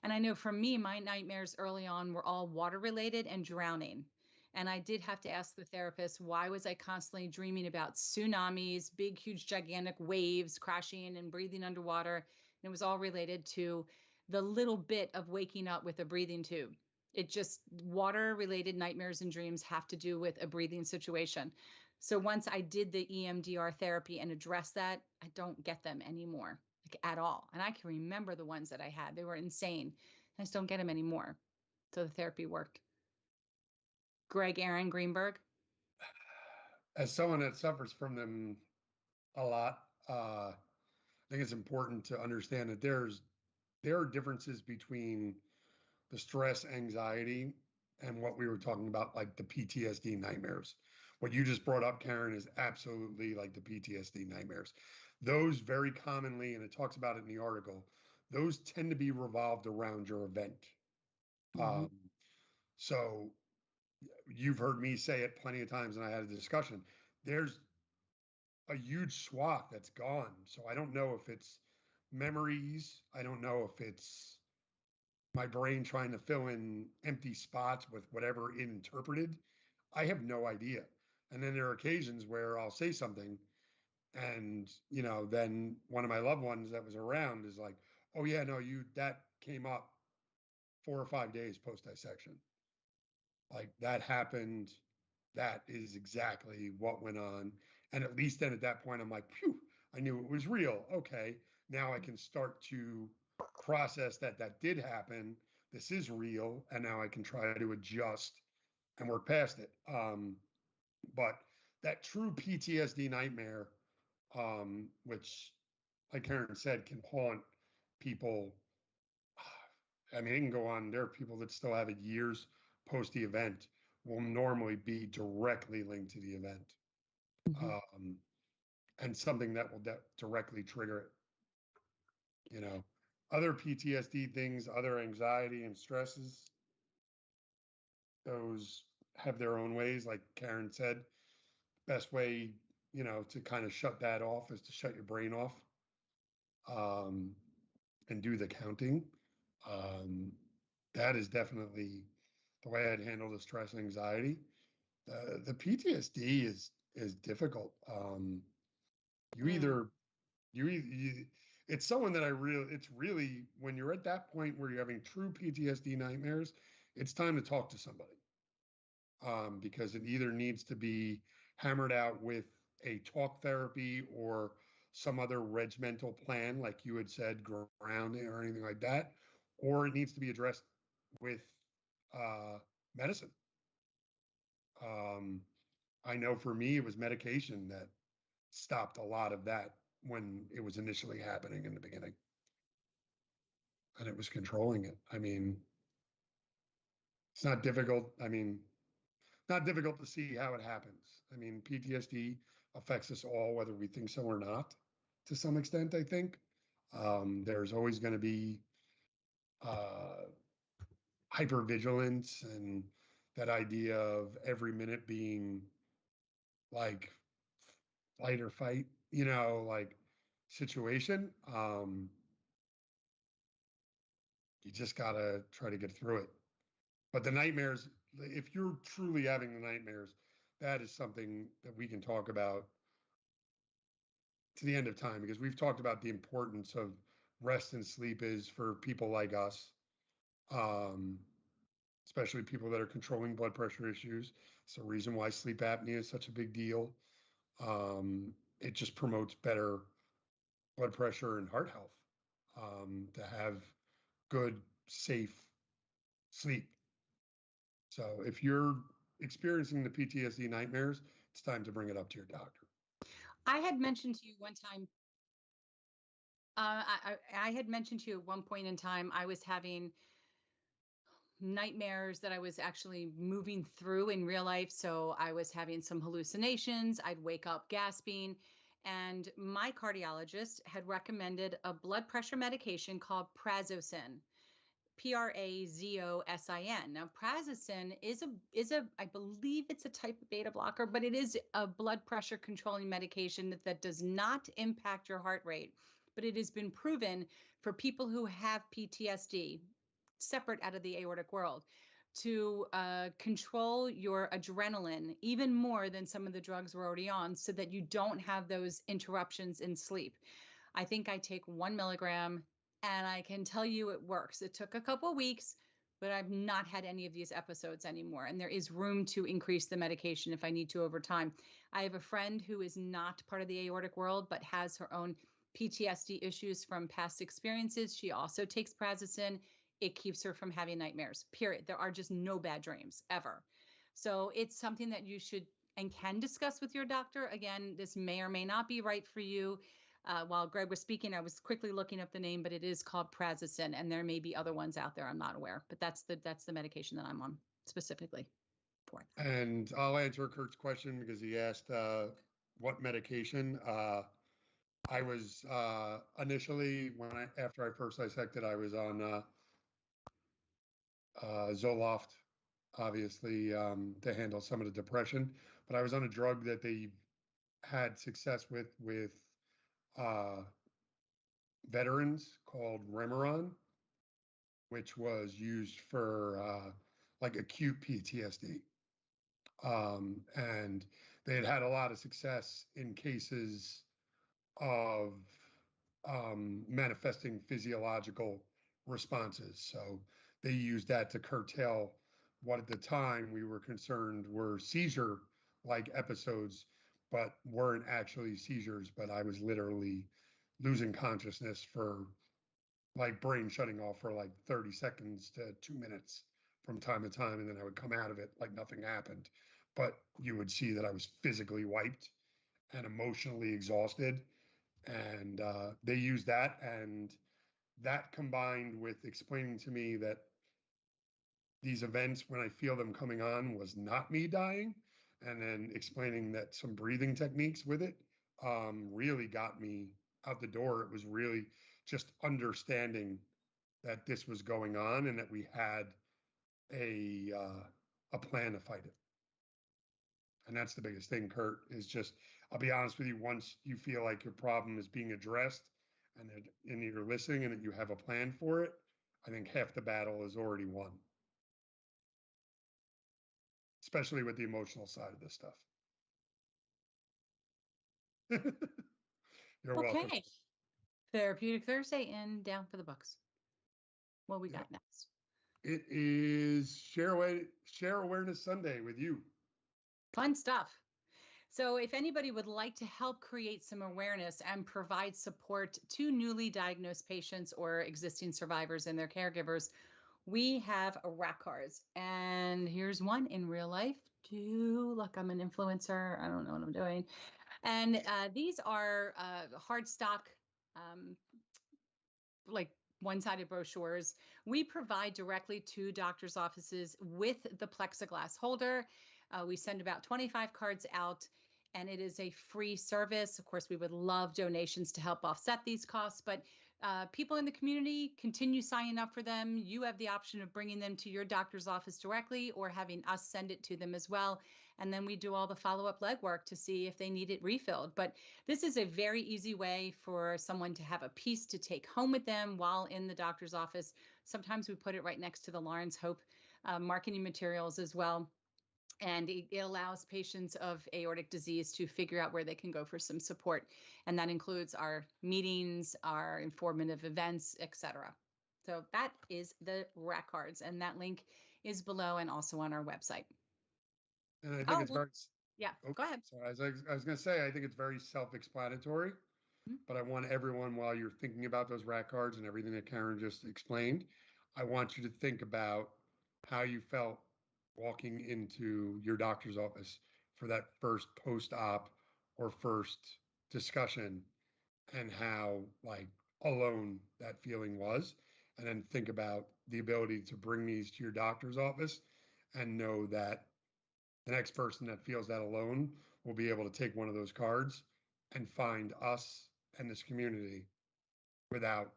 And I know for me, my nightmares early on were all water related and drowning. And I did have to ask the therapist, why was I constantly dreaming about tsunamis, big, huge, gigantic waves crashing and breathing underwater? And it was all related to the little bit of waking up with a breathing tube. It just, water related nightmares and dreams have to do with a breathing situation. So once I did the EMDR therapy and addressed that, I don't get them anymore, like at all. And I can remember the ones that I had. They were insane. I just don't get them anymore. So the therapy worked. Greg Aaron Greenberg. As someone that suffers from them a lot, I think it's important to understand that there are differences between the stress, anxiety, and what we were talking about, like the PTSD nightmares. What you just brought up, Karen, is absolutely like the PTSD nightmares. Those very commonly, and it talks about it in the article, those tend to be revolved around your event. Mhm. So you've heard me say it plenty of times, and I had a discussion. There's a huge swath that's gone. So I don't know if it's memories. I don't know if it's my brain trying to fill in empty spots with whatever it interpreted. I have no idea. And then there are occasions where I'll say something, and then one of my loved ones that was around is like, "Oh yeah, no, that came up 4 or 5 days post dissection. Like that happened. That is exactly what went on." And at least then at that point, I'm like, "Phew, I knew it was real. Okay, now I can start to process that did happen. This is real, and now I can try to adjust and work past it." But that true PTSD nightmare, which, like Karen said, can haunt people. I mean, it can go on. There are people that still have it years post the event, will normally be directly linked to the event, Mhm. and something that will directly trigger it. Other PTSD things, other anxiety and stresses, those have their own ways. Like Karen said, best way to kind of shut that off is to shut your brain off, and do the counting. That is definitely the way I'd handle the stress and anxiety. The PTSD is difficult. You either it's someone that it's really, when you're at that point where you're having true PTSD nightmares, it's time to talk to somebody, because it either needs to be hammered out with a talk therapy or some other regimental plan, like you had said, grounding or anything like that, or it needs to be addressed with medicine. I know for me, it was medication that stopped a lot of that when it was initially happening in the beginning, and it was controlling it. I mean, it's not difficult. I mean, not difficult to see how it happens. I mean, PTSD affects us all, whether we think so or not, to some extent, I think. There's always going to be uh, hypervigilance and that idea of every minute being like flight or fight, like situation. You just got to try to get through it. But the nightmares, if you're truly having the nightmares, that is something that we can talk about to the end of time, because we've talked about the importance of rest and sleep is for people like us, um, especially people that are controlling blood pressure issues. It's the reason why sleep apnea is such a big deal. It just promotes better blood pressure and heart health, to have good, safe sleep. So if you're experiencing the PTSD nightmares, it's time to bring it up to your doctor. I had mentioned to you one time, I had mentioned to you at one point in time, I was having nightmares that I was actually moving through in real life. So I was having some hallucinations. I'd wake up gasping. And my cardiologist had recommended a blood pressure medication called Prazosin. Prazosin. Now, prazosin is a I believe it's a type of beta blocker, but it is a blood pressure controlling medication that does not impact your heart rate. But it has been proven for people who have PTSD, separate out of the aortic world, to control your adrenaline even more than some of the drugs we're already on, so that you don't have those interruptions in sleep. I think I take 1 milligram, and I can tell you it works. It took a couple of weeks, but I've not had any of these episodes anymore. And there is room to increase the medication if I need to over time. I have a friend who is not part of the aortic world, but has her own PTSD issues from past experiences. She also takes prazosin. It keeps her from having nightmares, period. There are just no bad dreams ever. So it's something that you should and can discuss with your doctor. Again, this may or may not be right for you. While Greg was speaking, I was quickly looking up the name, but it is called prazosin, and there may be other ones out there I'm not aware. But that's the medication that I'm on specifically for that. And I'll answer Kurt's question because he asked what medication. I was initially, after I first dissected, I was on Zoloft, obviously, to handle some of the depression. But I was on a drug that they had success with uh, veterans called Remeron, which was used for like acute PTSD. And they had a lot of success in cases of manifesting physiological responses. So they used that to curtail what at the time we were concerned were seizure-like episodes, but weren't actually seizures. But I was literally losing consciousness for like brain shutting off for like 30 seconds to 2 minutes from time to time. And then I would come out of it like nothing happened. But you would see that I was physically wiped and emotionally exhausted. And they used that. And that combined with explaining to me that these events, when I feel them coming on, was not me dying. And then explaining that some breathing techniques with it really got me out the door. It was really just understanding that this was going on and that we had a plan to fight it. And that's the biggest thing, Kurt, is just I'll be honest with you, once you feel like your problem is being addressed and you're listening and that you have a plan for it, I think half the battle is already won, especially with the emotional side of this stuff. You're welcome. Okay. Therapeutic Thursday and down for the books. What we got next? It is Share Awareness Sunday with you. Fun stuff. So if anybody would like to help create some awareness and provide support to newly diagnosed patients or existing survivors and their caregivers, we have rack cards. And here's one in real life. Look, I'm an influencer. I don't know what I'm doing. And these are hard stock, like one-sided brochures. We provide directly to doctors' offices with the plexiglass holder. We send about 25 cards out, and it is a free service. Of course, we would love donations to help offset these costs, but people in the community continue signing up for them. You have the option of bringing them to your doctor's office directly or having us send it to them as well. And then we do all the follow-up legwork to see if they need it refilled. But this is a very easy way for someone to have a piece to take home with them while in the doctor's office. Sometimes we put it right next to the Lawrence Hope marketing materials as well. And it allows patients of aortic disease to figure out where they can go for some support. And that includes our meetings, our informative events, etc. So that is the rack cards. And that link is below and also on our website. And I think it's very, yeah, go ahead. Sorry, as I was going to say, I think it's very self-explanatory, but I want everyone, while you're thinking about those rack cards and everything that Karen just explained, I want you to think about how you felt walking into your doctor's office for that first post-op or first discussion, and how like alone that feeling was. And then think about the ability to bring these to your doctor's office and know that the next person that feels that alone will be able to take one of those cards and find us and this community without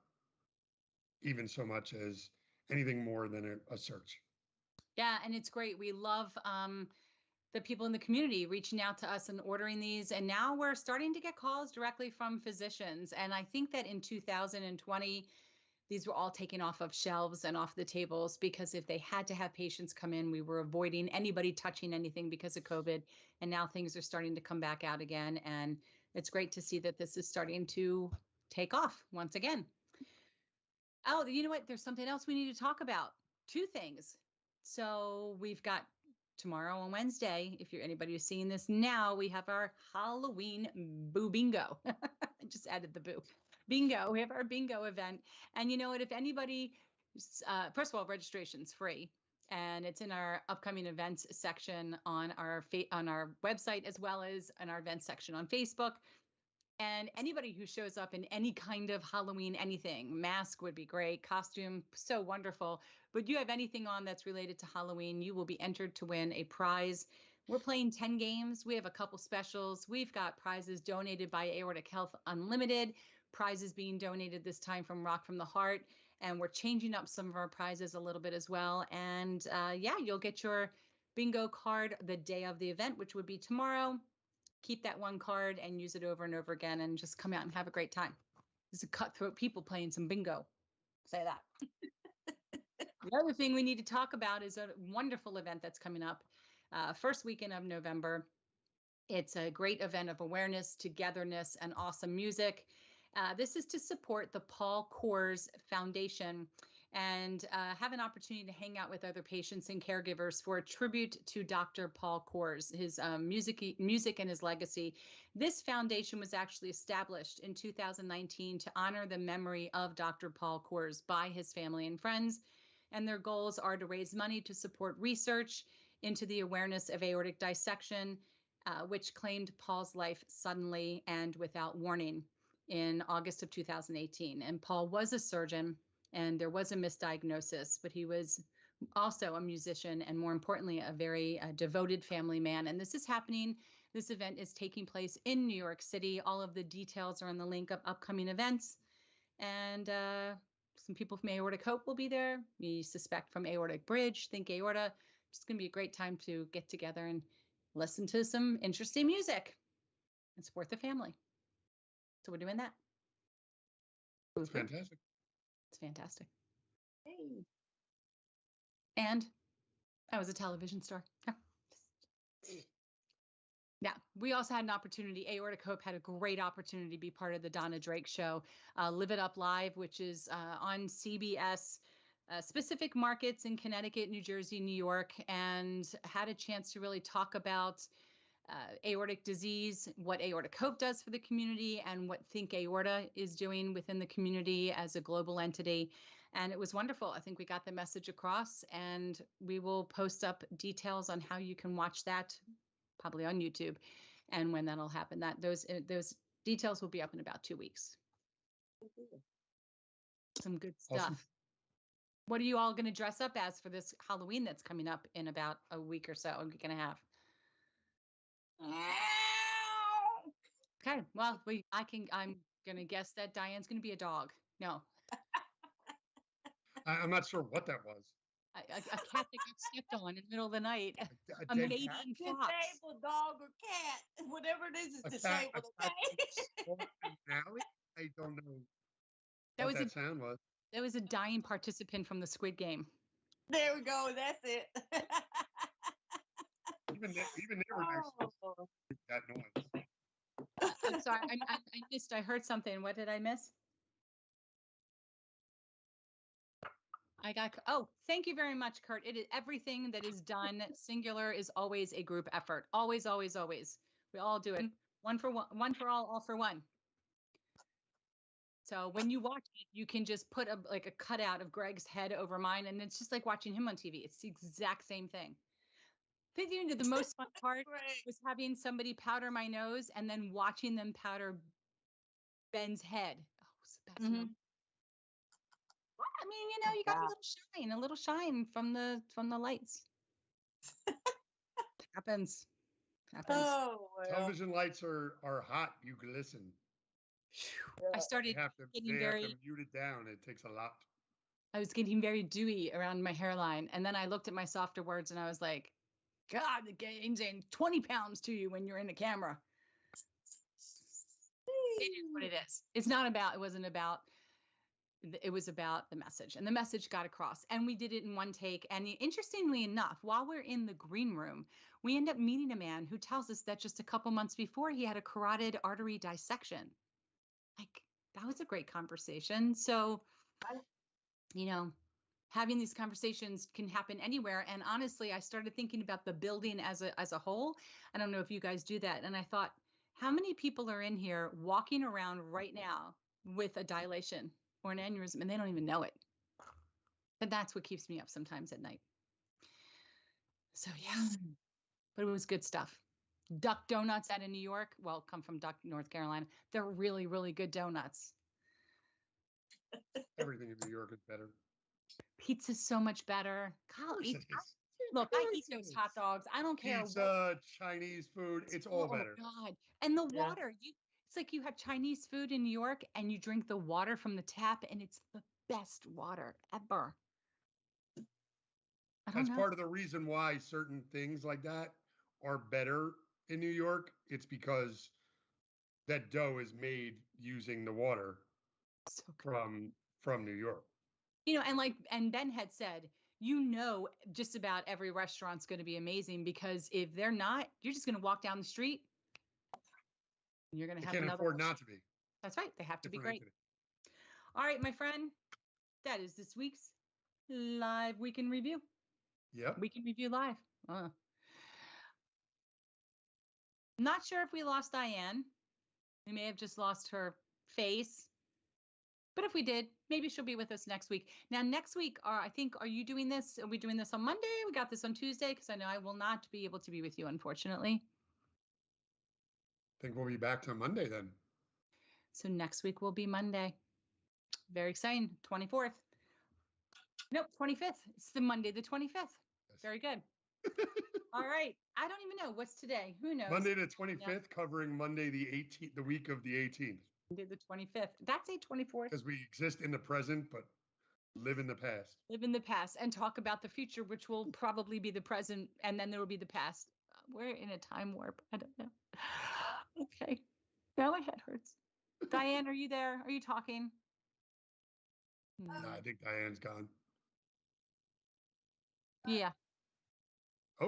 even so much as anything more than a search. Yeah, and it's great. We love the people in the community reaching out to us and ordering these. And now we're starting to get calls directly from physicians. And I think that in 2020, these were all taken off of shelves and off the tables because if they had to have patients come in, we were avoiding anybody touching anything because of COVID. And now things are starting to come back out again. And it's great to see that this is starting to take off once again. Oh, you know what? There's something else we need to talk about. Two things. So we've got tomorrow on Wednesday, if you're anybody who's seeing this now, we have our Halloween Boo Bingo. I just added the boo. Bingo. We have our bingo event. And you know what? If anybody, first of all, registration's free. And it's in our upcoming events section on our website, as well as in our events section on Facebook. And anybody who shows up in any kind of Halloween anything, mask would be great, costume, so wonderful. But you have anything on that's related to Halloween, you will be entered to win a prize. We're playing 10 games. We have a couple specials. We've got prizes donated by Aortic Health Unlimited, prizes being donated this time from Rock from the Heart. And we're changing up some of our prizes a little bit as well. And yeah, you'll get your bingo card the day of the event, which would be tomorrow. Keep that one card and use it over and over again and just come out and have a great time. There's a cutthroat people playing some bingo. Say that. The other thing we need to talk about is a wonderful event that's coming up first weekend of November. It's a great event of awareness, togetherness, and awesome music. This is to support the Paul Coors Foundation and have an opportunity to hang out with other patients and caregivers for a tribute to Dr. Paul Coors, his music and his legacy. This foundation was actually established in 2019 to honor the memory of Dr. Paul Coors by his family and friends. And their goals are to raise money to support research into the awareness of aortic dissection, which claimed Paul's life suddenly and without warning in August of 2018. And Paul was a surgeon, and there was a misdiagnosis, but he was also a musician and, more importantly, a very devoted family man. And this is happening. This event is taking place in New York City. All of the details are on the link of upcoming events. And some people from Aortic Hope will be there. We suspect from Aortic Bridge, Think Aorta. It's going to be a great time to get together and listen to some interesting music. and support the family. So we're doing that. It's fantastic. It's fantastic. Hey. And I was a television star. Yeah, we also had an opportunity. Aortic Hope had a great opportunity to be part of the Donna Drake show, Live It Up Live, which is on CBS, specific markets in Connecticut, New Jersey, New York, and had a chance to really talk about aortic disease, what Aortic Hope does for the community, and what Think Aorta is doing within the community as a global entity. And it was wonderful. I think we got the message across, and we will post up details on how you can watch that, probably on YouTube, and when that'll happen. Those details will be up in about 2 weeks. Some good stuff. Awesome. What are you all going to dress up as for this Halloween that's coming up in about a week or so, a week and a half? Okay, well, I'm going to guess that Diane's going to be a dog. No. I'm not sure what that was. A cat that got stepped on in the middle of the night. A A dead mating cat? fox. Disabled dog or cat, whatever it is A disabled. cat in an alley? I don't know That what was that sound was. That was a dying participant from the Squid Game. There we go. That's it. Even they were nice Oh. that noise. I'm sorry, I missed. I heard something. What did I miss? Oh, thank you very much, Kurt. It is everything that is done singular is always a group effort. Always, always, always. We all do it. One for all for one. So when you watch it, you can just put a cutout of Greg's head over mine, and it's just like watching him on TV. It's the exact same thing. I think the most fun part was having somebody powder my nose and then watching them powder Ben's head. Oh, it's the best moment. I mean, you got a little shine from the lights. Happens. Oh, well. Television lights are hot. You glisten. I started They have to mute it down. It takes a lot. I was getting very dewy around my hairline, and then I looked at my softer words and I was like, God, the game's in 20 pounds to you when you're in the camera. It is what it is. It was about the message, and the message got across, and we did it in one take. And interestingly enough, while we're in the green room, we end up meeting a man who tells us that just a couple months before he had a carotid artery dissection. Like, that was a great conversation. So, having these conversations can happen anywhere. And honestly, I started thinking about the building as a whole. I don't know if you guys do that. And I thought, how many people are in here walking around right now with a dilation or an aneurysm, and they don't even know it? But that's what keeps me up sometimes at night. So yeah, but it was good stuff. Duck Donuts out in New York, well, come from Duck, North Carolina. They're really, really good donuts. Everything in New York is better. Pizza's so much better. Look, I eat those hot dogs. I don't care. Pizza, Chinese food, it's all better. Oh, God. And the water. It's like you have Chinese food in New York and you drink the water from the tap, and it's the best water ever. That's part of the reason why certain things like that are better in New York. It's because that dough is made using the water from New York. And Ben had said, just about every restaurant's going to be amazing, because if they're not, you're just going to walk down the street and you're going to have another. Can't afford not to be. That's right. They have to be great. All right, my friend, that is this week's live weekend review. Yep. Weekend review live. Not sure if we lost Diane. We may have just lost her face. But if we did, maybe she'll be with us next week. Now, next week, are you doing this? Are we doing this on Monday? We got this on Tuesday, because I know I will not be able to be with you, unfortunately. I think we'll be back to Monday then. So next week will be Monday. Very exciting. 24th. Nope, 25th. It's the Monday, the 25th. Yes. Very good. All right. I don't even know. What's today? Who knows? Monday the 25th, covering Monday the 18th, the week of the 18th. Monday the 25th. That's a 24th. Because we exist in the present, but live in the past. Live in the past and talk about the future, which will probably be the present, and then there will be the past. We're in a time warp. I don't know. Okay. Now my head hurts. Diane, are you there? Are you talking? No, I think Diane's gone. Yeah. Oh,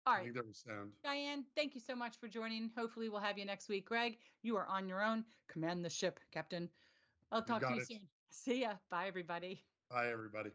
All I right. think there was sound. Diane, thank you so much for joining. Hopefully we'll have you next week. Greg, you are on your own. Command the ship, Captain. I'll talk to you soon. See ya. Bye, everybody. Bye, everybody.